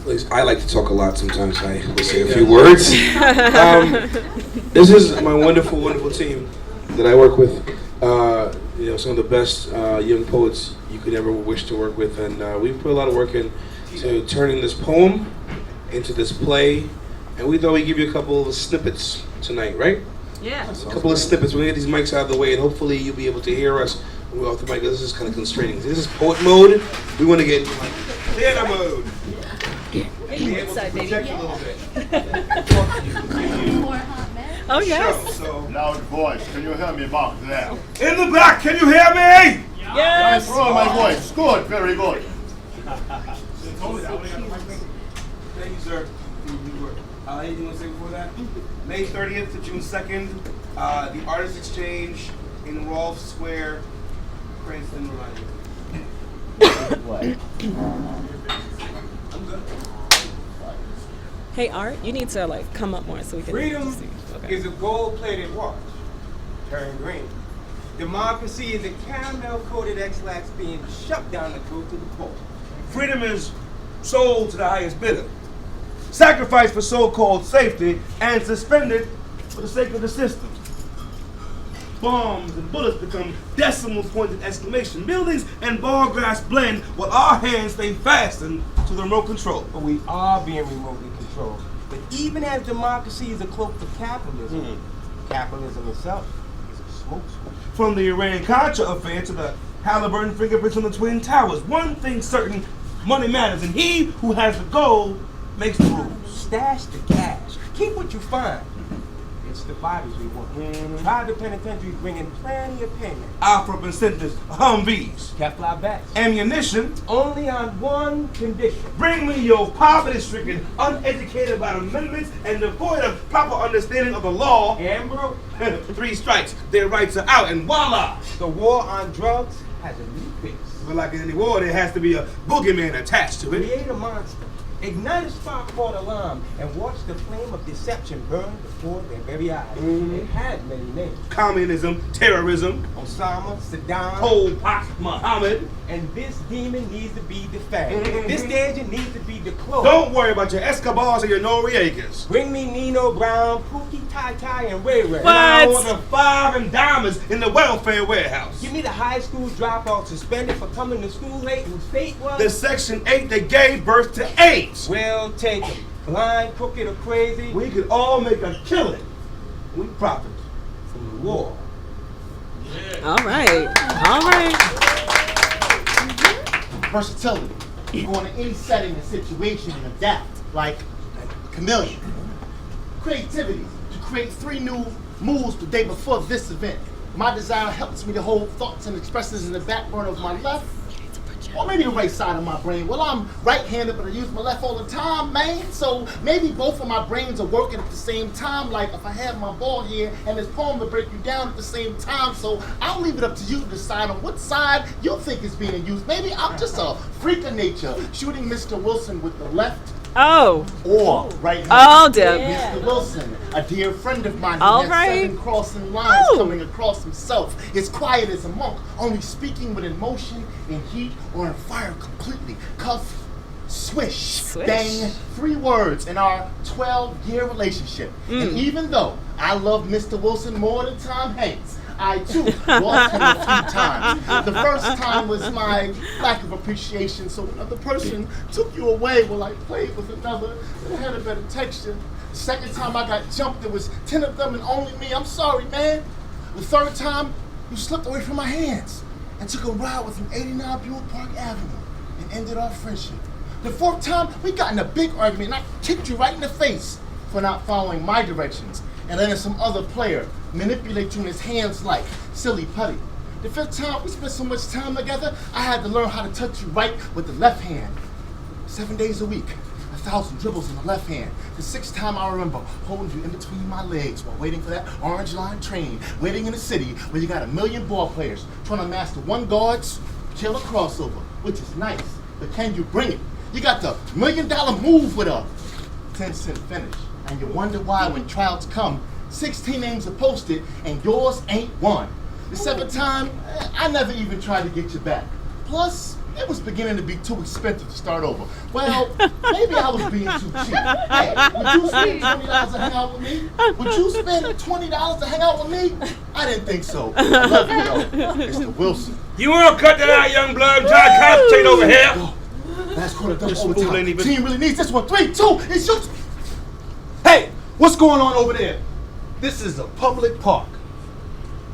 Please, I like to talk a lot sometimes. I will say a few words. This is my wonderful, wonderful team that I work with. Some of the best young poets you could ever wish to work with, and we put a lot of work into turning this poem into this play. And we thought we'd give you a couple of snippets tonight, right? Yeah. A couple of snippets. We're gonna get these mics out of the way, and hopefully you'll be able to hear us when we're off the mic. This is kind of constraining. This is poet mode. We want to get into like theater mode. Be able to project a little bit. Oh, yes. So, Loud voice, can you hear me back there? in the back, can you hear me? Yes. Control my voice. Good, very good. Thank you, sir. Anything you want to say before that? May 30th to June 2nd, the Artist Exchange in Rolfe Square, Cranston, Rhode Island. I'm good. Hey, Art, you need to like come up more so we can Freedom see. Okay. is a gold-plated watch. Turn green. Democracy is a caramel-coated X-Lax being shoved down the throat to the poor. Freedom is sold to the highest bidder, sacrificed for so-called safety, and suspended for the sake of the system. Bombs and bullets become decimal points of exclamation. Buildings and bar grass blend while our hands stay fastened to the remote control. But we are being remotely controlled. But even as democracy is a cloak for capitalism, capitalism itself is a smokescreen. From the Iran-Contra affair to the Halliburton fingerprints on the Twin Towers, one thing's certain, money matters, and he who has the gold makes the rules. Stash the cash. Keep what you find. It's the bodies we want. Private penitentiaries bringing plenty of payment. Alpha incentives, Humvees, Kevlar bats. ammunition. Only on one condition. Bring me your poverty-stricken, uneducated about amendments, and devoid of proper understanding of the law. Amber, 3 strikes, their rights are out, and voila! the war on drugs has a new face. But like in any war, there has to be a boogeyman attached to it. Create a monster. Ignite a spark for the alarm and watch the flame of deception burn before their very eyes. It had many names. Communism, terrorism, Osama, Saddam, Pol Pot, Muhammad. and this demon needs to be defanged. This danger needs to be declawed. Don't worry about your Escobars or your Noriegas. Bring me Nino Brown, Pookie, Tai Tai, and Ray Ray. What? I want the 5 and diamonds in the welfare warehouse. Give me the high school dropout suspended for coming to school late whose fate was. The Section 8 that gave birth to AIDS. We'll take it. Blind, crooked, or crazy. We could all make a killing. We profit from the war. All right. All right. Versatility. You go into any setting and situation and adapt, like a chameleon. Creativity, to create 3 new moves the day before this event. My design helps me to hold thoughts and expressions in the back burner of my left, or maybe the right side of my brain. Well, I'm right-handed, but I use my left all the time, man. So maybe both of my brains are working at the same time, like if I have my ball here and this poem to break you down at the same time. So I'll leave it up to you to decide on what side you think is being used. Maybe I'm just a freak of nature, shooting Mr. Wilson with the left Oh. or right hand. Oh, dear. Mr. Wilson, a dear friend of mine who All has right. 7 crossing lines Oh. coming across himself, is quiet as a monk, only speaking with emotion, in heat, or in fire completely. Cuff, swish, Swish. bang, 3 words in our 12-year relationship. And even though I love Mr. Wilson more than Tom Hanks, I too lost him a few times. The first time was my lack of appreciation, so another person took you away while I played with another that had a better texture. The second time I got jumped, there was 10 of them and only me. I'm sorry, man. The third time, you slipped away from my hands and took a ride with an 89 Buick Park Avenue and ended our friendship. The fourth time, we got in a big argument and I kicked you right in the face for not following my directions and letting some other player manipulate you in his hands like silly putty. The fifth time, we spent so much time together, I had to learn how to touch you right with the left hand. 7 days a week, 1,000 dribbles in the left hand. The sixth time I remember holding you in between my legs while waiting for that orange line train, waiting in a city where you got 1 million ball players trying to master one guard's killer crossover, which is nice, but can you bring it? You got the $1 million move with a 10-cent finish, and you wonder why when trials come, 16 names are posted and yours ain't one. The seventh time, I never even tried to get you back. Plus, it was beginning to be too expensive to start over. Well, maybe I was being too cheap. Hey, would you spend $20 to hang out with me? Would you spend $20 to hang out with me? I didn't think so. I love you though, Mr. Wilson. You want to cut that out, young blood? I'm trying to concentrate over here. Last quarter, double This fool overtime. ain't even- Team really needs this one. 3-2. It shoots. Hey, what's going on over there? This is a public park.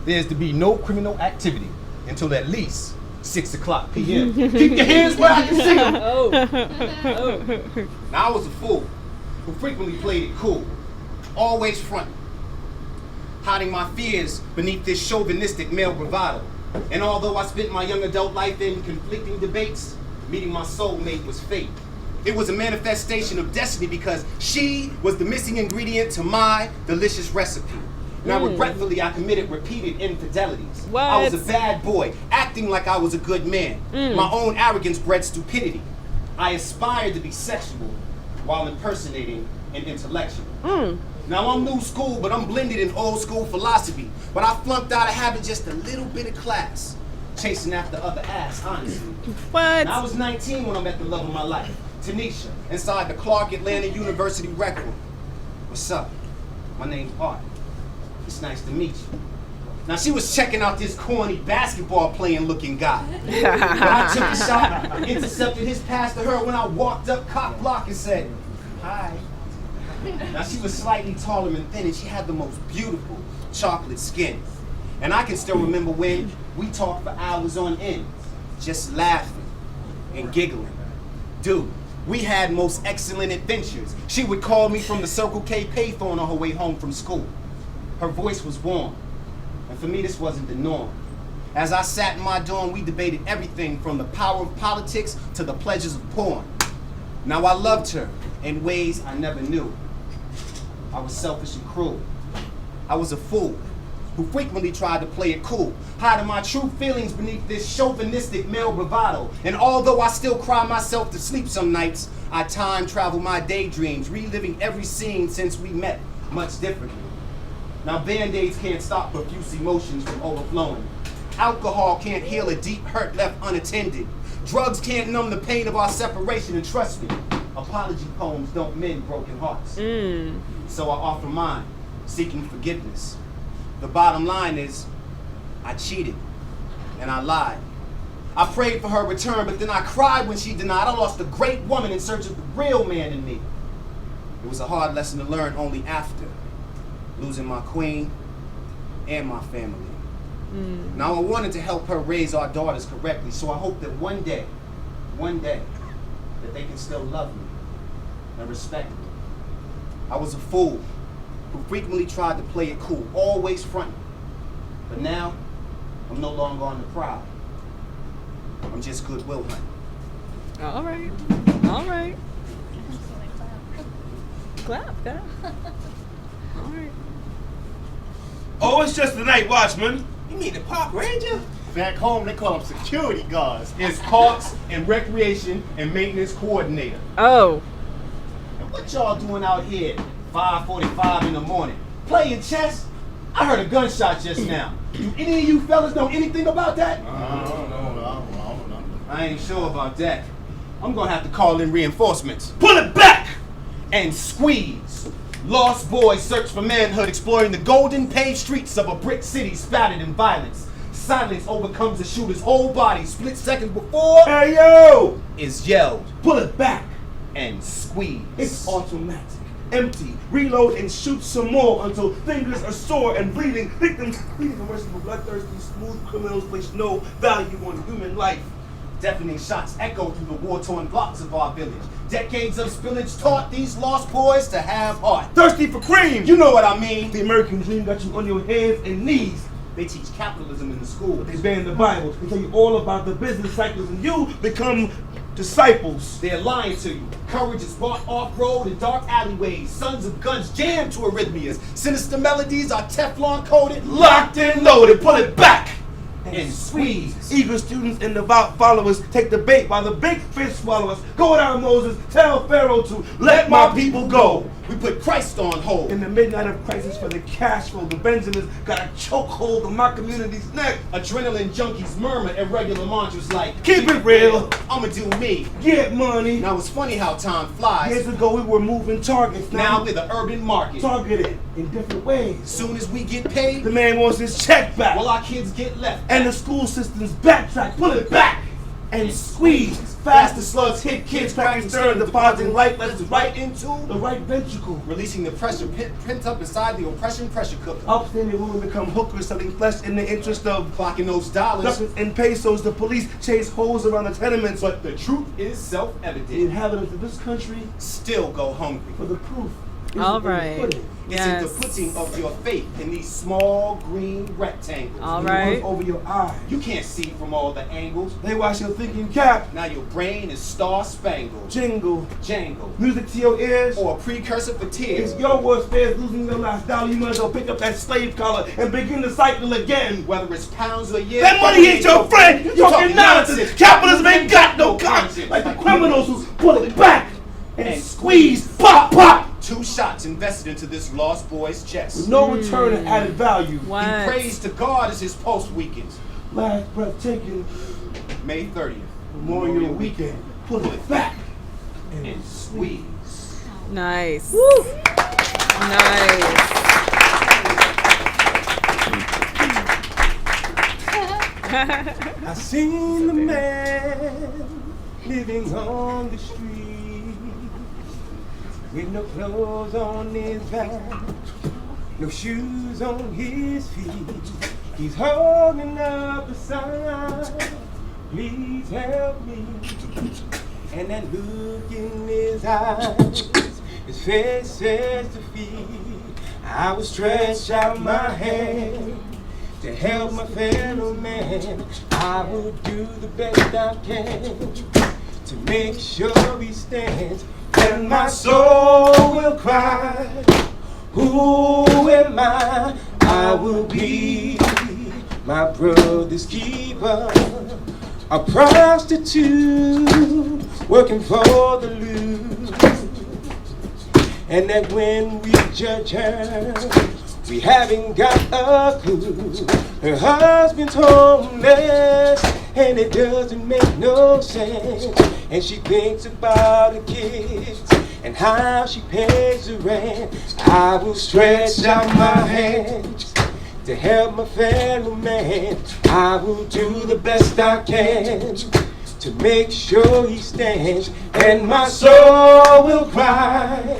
There's to be no criminal activity until at least 6 o'clock p.m. Keep your hands where I can see them. Oh. Now, I was a fool who frequently played it cool, always fronting, hiding my fears beneath this chauvinistic male bravado. And although I spent my young adult life in conflicting debates, meeting my soulmate was fate. It was a manifestation of destiny because she was the missing ingredient to my delicious recipe. Now, regretfully, I committed repeated infidelities. What? I was a bad boy, acting like I was a good man. My own arrogance bred stupidity. I aspired to be sexual while impersonating an intellectual. Now, I'm new school, but I'm blended in old school philosophy. But I flunked out of having just a little bit of class, chasing after other ass, honestly. What? And I was 19 when I met the love of my life, Tanisha, inside the Clark Atlanta University rec room. What's up? My name's Art. It's nice to meet you. Now, she was checking out this corny basketball playing looking guy. But I took a shot, intercepted his pass to her when I walked up, cock block, and said, hi. Now, she was slightly taller and thin, and she had the most beautiful chocolate skin. And I can still remember when we talked for hours on end, just laughing and giggling. Dude, we had most excellent adventures. She would call me from the Circle K payphone on her way home from school. Her voice was warm, and for me this wasn't the norm. As I sat in my dorm, we debated everything from the power of politics to the pleasures of porn. Now, I loved her in ways I never knew. I was selfish and cruel. I was a fool who frequently tried to play it cool, hiding my true feelings beneath this chauvinistic male bravado. And although I still cry myself to sleep some nights, I time travel my daydreams, reliving every scene since we met, much differently. Now, Band-Aids can't stop profuse emotions from overflowing. Alcohol can't heal a deep hurt left unattended. Drugs can't numb the pain of our separation, and trust me, apology poems don't mend broken hearts. So I offer mine, seeking forgiveness. The bottom line is, I cheated, and I lied. I prayed for her return, but then I cried when she denied. I lost a great woman in search of the real man in me. It was a hard lesson to learn only after losing my queen and my family. Now, I wanted to help her raise our daughters correctly, so I hope that one day, that they can still love me and respect me. I was a fool who frequently tried to play it cool, always fronting. But now, I'm no longer on the prowl. I'm just Goodwill hunting. All right. All right. Clap, clap. All right. Oh, it's just the night watchman. You mean the park ranger? Back home, they call them security guards. It's Parks and Recreation and Maintenance Coordinator. Oh. And what y'all doing out here at 5:45 in the morning? Playing chess? I heard a gunshot just now. Do any of you fellas know anything about that? I don't know. I ain't sure about that. I'm gonna have to call in reinforcements. Pull it back! And squeeze. Lost boys search for manhood, exploring the golden paved streets of a brick city spattered in violence. Silence overcomes the shooter's whole body. Split seconds before Hey, yo! is yelled Pull it back! and squeezed. It's automatic. Empty. Reload and shoot some more until fingers are sore and bleeding. Victims pleading for mercy, but bloodthirsty, smooth criminals place no value on human life. Deafening shots echo through the war-torn blocks of our village. Decades of spillage taught these lost boys to have heart. Thirsty for cream! You know what I mean. The American dream got you on your hands and knees. They teach capitalism in the schools. They ban the Bible. They tell you all about the business cycles, and you become disciples. They're lying to you. Courage is bought off-road in dark alleyways. Sons of guns jammed to arrhythmias. Sinister melodies are Teflon coated. Locked and loaded. Pull it back and squeeze. Eager students and devout followers take the bait while the big fish swallow us. Go down, Moses, tell Pharaoh to let my people go. We put Christ on hold. In the midnight of crisis for the cash flow, the Benjamins got a chokehold on my community's neck. Adrenaline junkies murmur irregular mantras like, Keep it real, I'ma do me. get money. Now it's funny how time flies. Years ago we were moving targets. Now we're the urban market. targeted in different ways. Soon as we get paid, The man wants his check back. will our kids get left? And the school system's backtrack, pull it back and squeeze. Fast as slugs hit kids, cracking stern, depositing life lessons right into the right ventricle. Releasing the pressure pent up inside the oppression pressure cooker. Upstanding women become hookers, selling flesh in the interest of Clocking those dollars. ducats and pesos. The police chase holes around the tenements, But the truth is the self-evident. inhabitants of this country, Still go hungry. for the proof, isn't All in the right. pudding. It's Yes. in the putting of your faith in these small green rectangles. All The right. ones over your eyes. You can't see from all the angles. They watch your thinking cap, Now your brain is star-spangled. jingle, Jangle. music to your ears. Or a precursor for tears. If your worst fear is losing your last dollar, you might as well pick up that slave collar and begin the cycle again. Whether it's pounds or years. That money ain't your friend. You talking nonsense. Capitalism ain't got no conscience. Like the criminals who pull it back and squeeze, pop, pop. 2 shots invested into this lost boy's chest. With no return and added value. What? He prays to God as his pulse weakens. Last breath taken, May 30th. Memorial Weekend. Pull it back and And squeeze. squeeze. Nice. Nice. I seen the man living on the street with no clothes on his back, no shoes on his feet. He's holding up a sign, please help me. And that look in his eyes, his face says defeat. I will stretch out my hand to help my fellow man. I will do the best I can to make sure he stands. And my soul will cry, who am I? I will be my brother's keeper, a prostitute working for the loot. And that when we judge her, we haven't got a clue. Her husband's homeless, and it doesn't make no sense. And she thinks about her kids and how she pays the rent. I will stretch out my hands to help my fellow man. I will do the best I can to make sure he stands. And my soul will cry,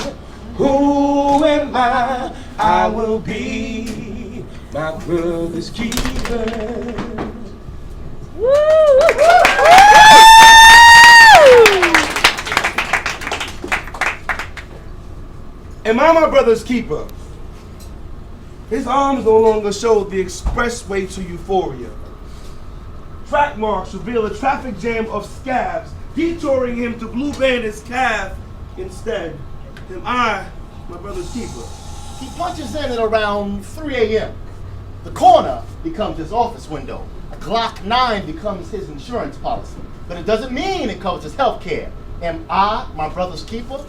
who am I? I will be my brother's keeper. Am I my brother's keeper? His arms no longer show the expressway to euphoria. Track marks reveal a traffic jam of scabs, detouring him to Blue Bandit's calf. Instead, am I my brother's keeper? He punches in at around 3 a.m. The corner becomes his office window. A Glock 9 becomes his insurance policy. But it doesn't mean it covers his health care. Am I my brother's keeper?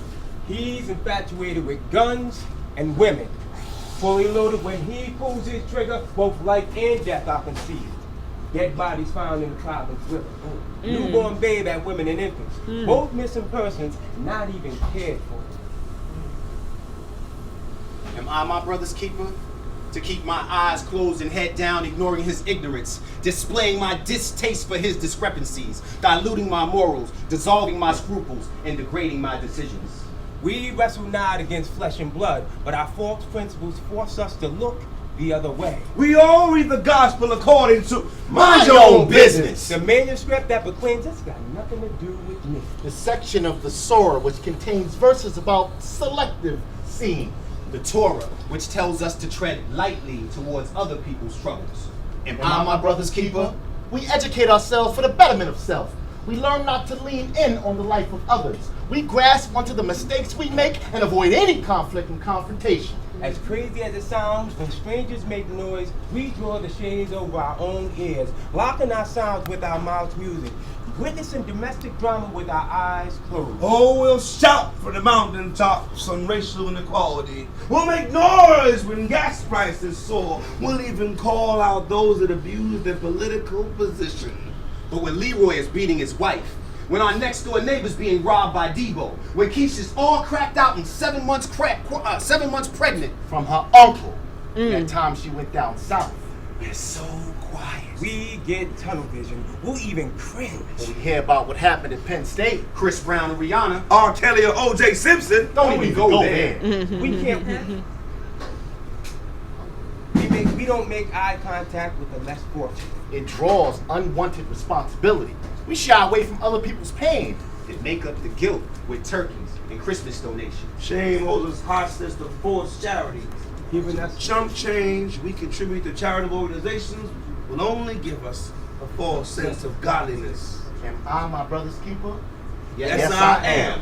He's infatuated with guns and women. Fully loaded when he pulls his trigger, both life and death are conceived. Dead bodies found in the Providence River. Newborn babe and women and infants. Both missing persons not even cared for. Am I my brother's keeper? To keep my eyes closed and head down, ignoring his ignorance, displaying my distaste for his discrepancies, diluting my morals, dissolving my scruples, and degrading my decisions. We wrestle not against flesh and blood, but our false principles force us to look the other way. We all read the gospel according to Mind your own business. The manuscript that proclaims it's got nothing to do with me. The section of the Surah which contains verses about selective seeing. The Torah, which tells us to tread lightly towards other people's troubles. Am I my brother's keeper? We educate ourselves for the betterment of self. We learn not to lean in on the life of others. We grasp onto the mistakes we make and avoid any conflict and confrontation. As crazy as it sounds, when strangers make noise, we draw the shades over our own ears, locking our sounds with our mouths music, witnessing domestic drama with our eyes closed. Oh, we'll shout from the mountaintops on racial inequality. We'll make noise when gas prices soar. We'll even call out those that abuse their political position. But when Leroy is beating his wife, when our next door neighbor's being robbed by Debo, when Keisha's all cracked out and 7 months pregnant From her uncle. That time she went down south. we're so quiet. We get tunnel vision. We'll even cringe. When we hear about what happened at Penn State, Chris Brown and Rihanna. R. Kelly or O.J. Simpson. don't even go there. We can't. We don't make eye contact with the less fortunate. It draws unwanted responsibility. We shy away from other people's pain. That make up the guilt with turkeys and Christmas donations. Shame holds us hostage to forced charities. Giving us Chump change we contribute to charitable organizations will only give us a false sense of godliness. Am I my brother's keeper? Yes, I am.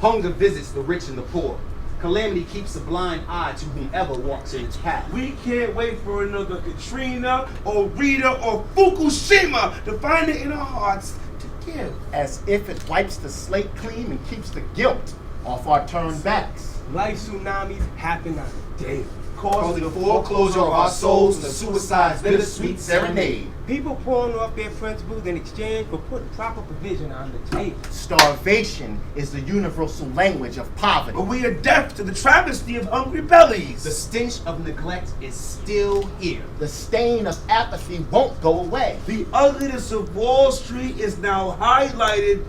Hunger visits the rich and the poor. Calamity keeps a blind eye to whomever walks in its path. We can't wait for another Katrina or Rita or Fukushima to find it in our hearts to give. As if it wipes the slate clean and keeps the guilt off our turned backs. life tsunamis happen on a daily. Causing the foreclosure of our souls and the suicide's bittersweet serenade. People pulling off their principles in exchange for putting proper provision on the table. Starvation is the universal language of poverty. But we are deaf to the travesty of hungry bellies. The stench of neglect is still here. The stain of apathy won't go away. The ugliness of Wall Street is now highlighted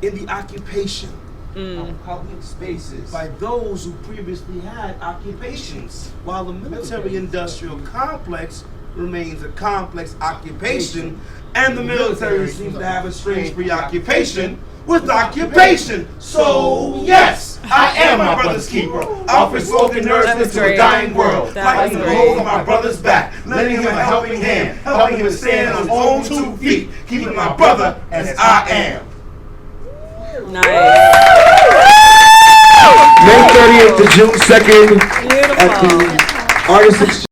in the occupation Of public spaces. by those who previously had occupations, while the military-industrial complex remains a complex occupation, and the military seems to have a strange preoccupation with occupation. So yes, I am my brother's keeper, offering spoken nurses to a dying world, That lightening was the great. load on my brother's back, lending him a helping hand, helping him to stand on his own 2 feet, keeping my brother as I am. Nice. May 30th to June 2nd at Beautiful. the Artists Exchange.